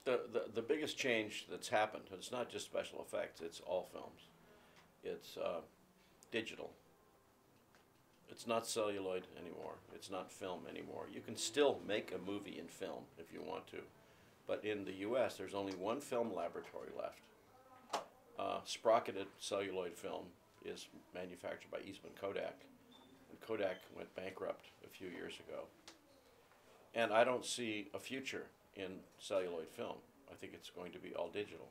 The biggest change that's happened, it's not just special effects, it's all films. It's digital. It's not celluloid anymore. It's not film anymore. You can still make a movie in film if you want to. But in the US, there's only one film laboratory left. Sprocketed celluloid film is manufactured by Eastman Kodak. And Kodak went bankrupt a few years ago. And I don't see a future in celluloid film. I think it's going to be all digital.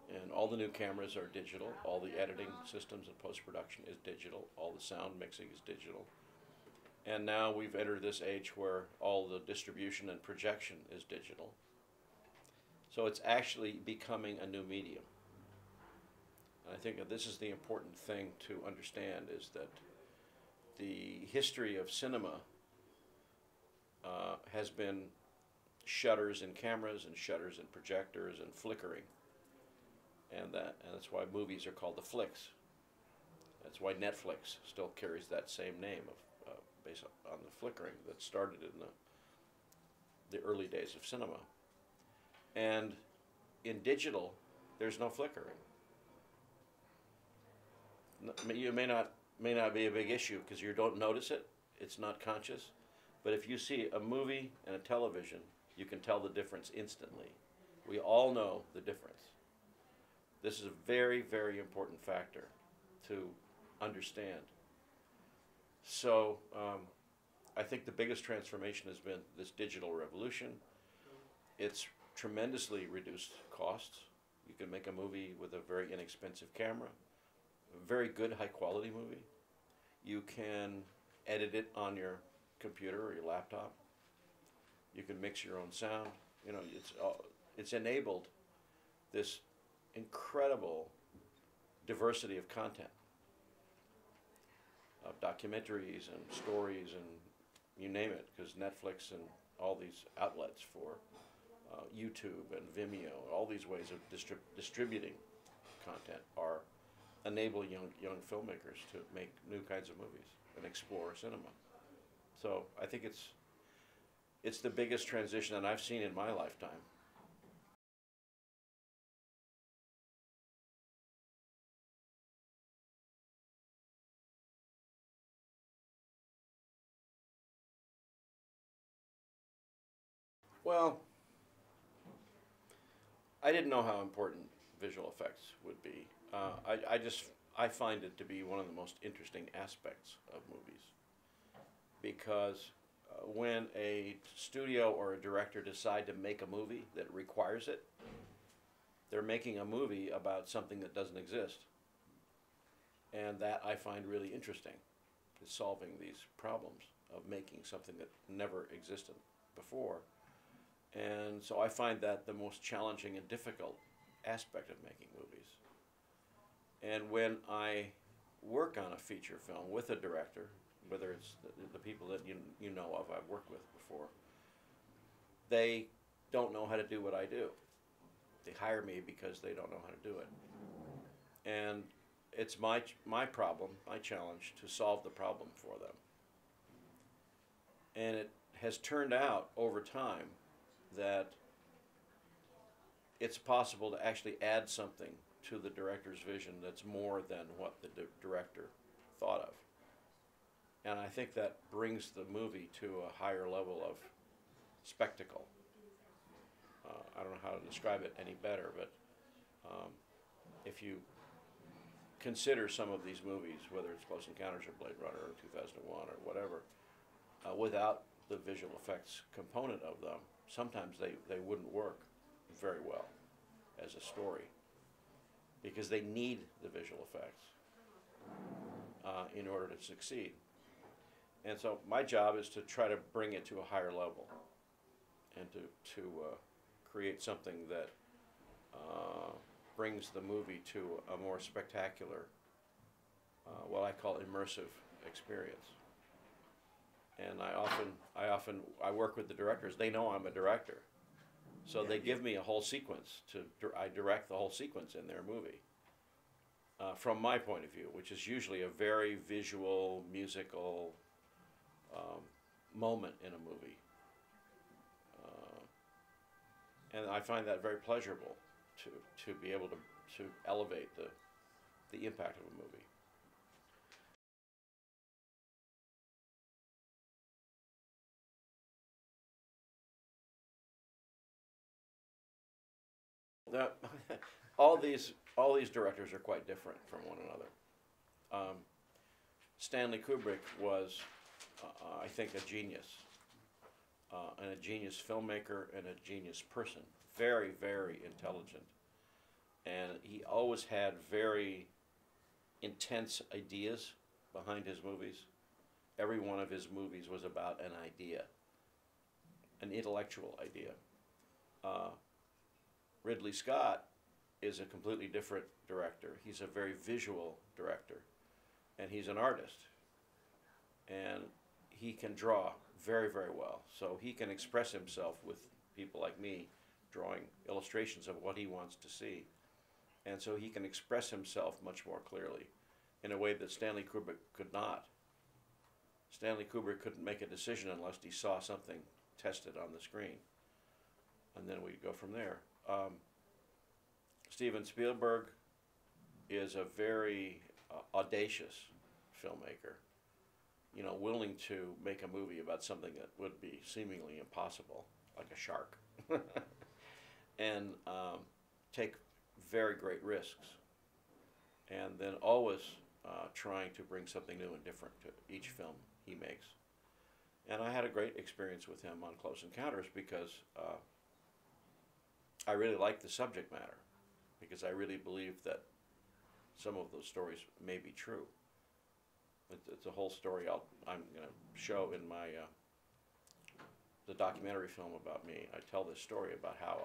And all the new cameras are digital. All the editing systems and post-production is digital. All the sound mixing is digital. And now we've entered this age where all the distribution and projection is digital. So it's actually becoming a new medium. And I think that this is the important thing to understand, is that the history of cinema has been shutters in cameras and shutters in projectors and flickering. And that's why movies are called the flicks. That's why Netflix still carries that same name of based on the flickering that started in the early days of cinema. And in digital, there's no flickering. You may not be a big issue because you don't notice it. It's not conscious. But if you see a movie and a television, you can tell the difference instantly. We all know the difference. This is a very, very important factor to understand. So I think the biggest transformation has been this digital revolution. It's tremendously reduced costs. You can make a movie with a very inexpensive camera, a very good high-quality movie. You can edit it on your computer or your laptop. You can mix your own sound. You know, it's enabled this incredible diversity of content, of documentaries and stories and you name it, because Netflix and all these outlets for YouTube and Vimeo, all these ways of distributing content are enabling young filmmakers to make new kinds of movies and explore cinema. So I think it's the biggest transition that I've seen in my lifetime. Well, I didn't know how important visual effects would be. I find it to be one of the most interesting aspects of movies, because when a studio or a director decide to make a movie that requires it, they're making a movie about something that doesn't exist. And that I find really interesting, is solving these problems of making something that never existed before. And so I find that the most challenging and difficult aspect of making movies. And when I work on a feature film with a director, whether it's the people that you know of, I've worked with before, they don't know how to do what I do. They hire me because they don't know how to do it. And it's my problem, my challenge, to solve the problem for them. And it has turned out over time that it's possible to actually add something to the director's vision that's more than what the director thought of. And I think that brings the movie to a higher level of spectacle. I don't know how to describe it any better, but if you consider some of these movies, whether it's Close Encounters or Blade Runner or 2001 or whatever, without the visual effects component of them, sometimes they wouldn't work very well as a story, because they need the visual effects in order to succeed. And so my job is to try to bring it to a higher level and to create something that brings the movie to a more spectacular, what I call immersive experience. And I work with the directors. They know I'm a director, so they give me a whole sequence I direct the whole sequence in their movie. From my point of view, which is usually a very visual, musical moment in a movie. And I find that very pleasurable to be able to elevate the impact of a movie. Now, all these directors are quite different from one another. Stanley Kubrick was, I think, a genius, and a genius filmmaker and a genius person. Very, very intelligent, and he always had very intense ideas behind his movies. Every one of his movies was about an idea, an intellectual idea. Ridley Scott is a completely different director. He's a very visual director, and he's an artist. And he can draw very, very well. So he can express himself with people like me, drawing illustrations of what he wants to see. And so he can express himself much more clearly in a way that Stanley Kubrick could not. Stanley Kubrick couldn't make a decision unless he saw something tested on the screen. And then we'd go from there. Steven Spielberg is a very audacious filmmaker, you know, willing to make a movie about something that would be seemingly impossible, like a shark, and take very great risks, and then always trying to bring something new and different to each film he makes. And I had a great experience with him on Close Encounters because I really liked the subject matter, because I really believe that some of those stories may be true. It's a whole story I'm going to show in my the documentary film about me. I tell this story about how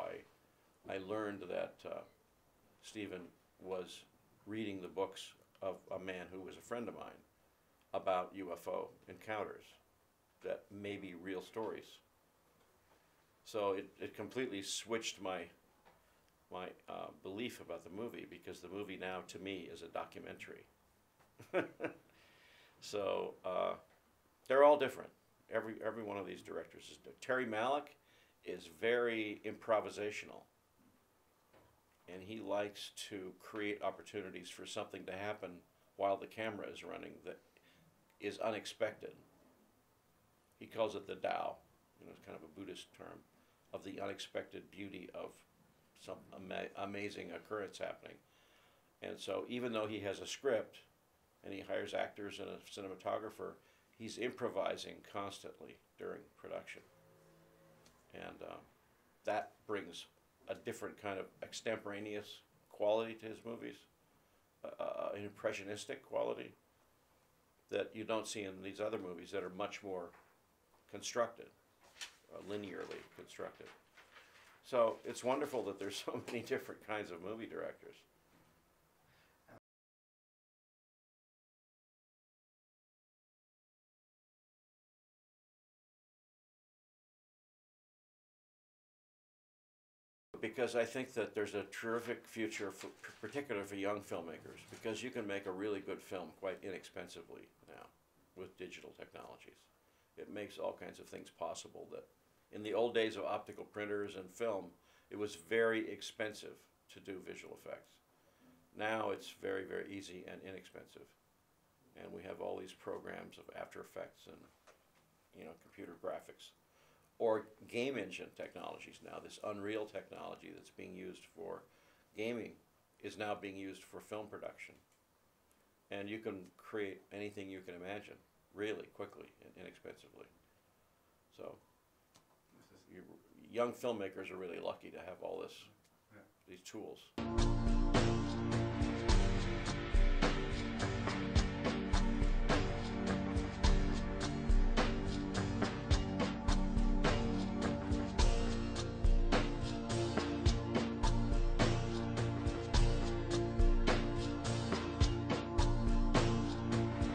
I learned that Stephen was reading the books of a man who was a friend of mine about UFO encounters that may be real stories. So it completely switched my belief about the movie, because the movie now to me is a documentary. So they're all different. Every one of these directors is different. Terry Malick is very improvisational, and he likes to create opportunities for something to happen while the camera is running that is unexpected. He calls it the Tao, you know, it's kind of a Buddhist term, of the unexpected beauty of some amazing occurrence happening. And so even though he has a script and he hires actors and a cinematographer, he's improvising constantly during production. And that brings a different kind of extemporaneous quality to his movies, an impressionistic quality that you don't see in these other movies that are much more constructed, linearly constructed. So it's wonderful that there's so many different kinds of movie directors. Because I think that there's a terrific future, particularly for young filmmakers, because you can make a really good film quite inexpensively now with digital technologies. It makes all kinds of things possible that in the old days of optical printers and film, it was very expensive to do visual effects. Now it's very, very easy and inexpensive. And we have all these programs of After Effects and, you know, computer graphics. Or game engine technologies now. This Unreal technology that's being used for gaming is now being used for film production. And you can create anything you can imagine really quickly and inexpensively. So young filmmakers are really lucky to have all these tools.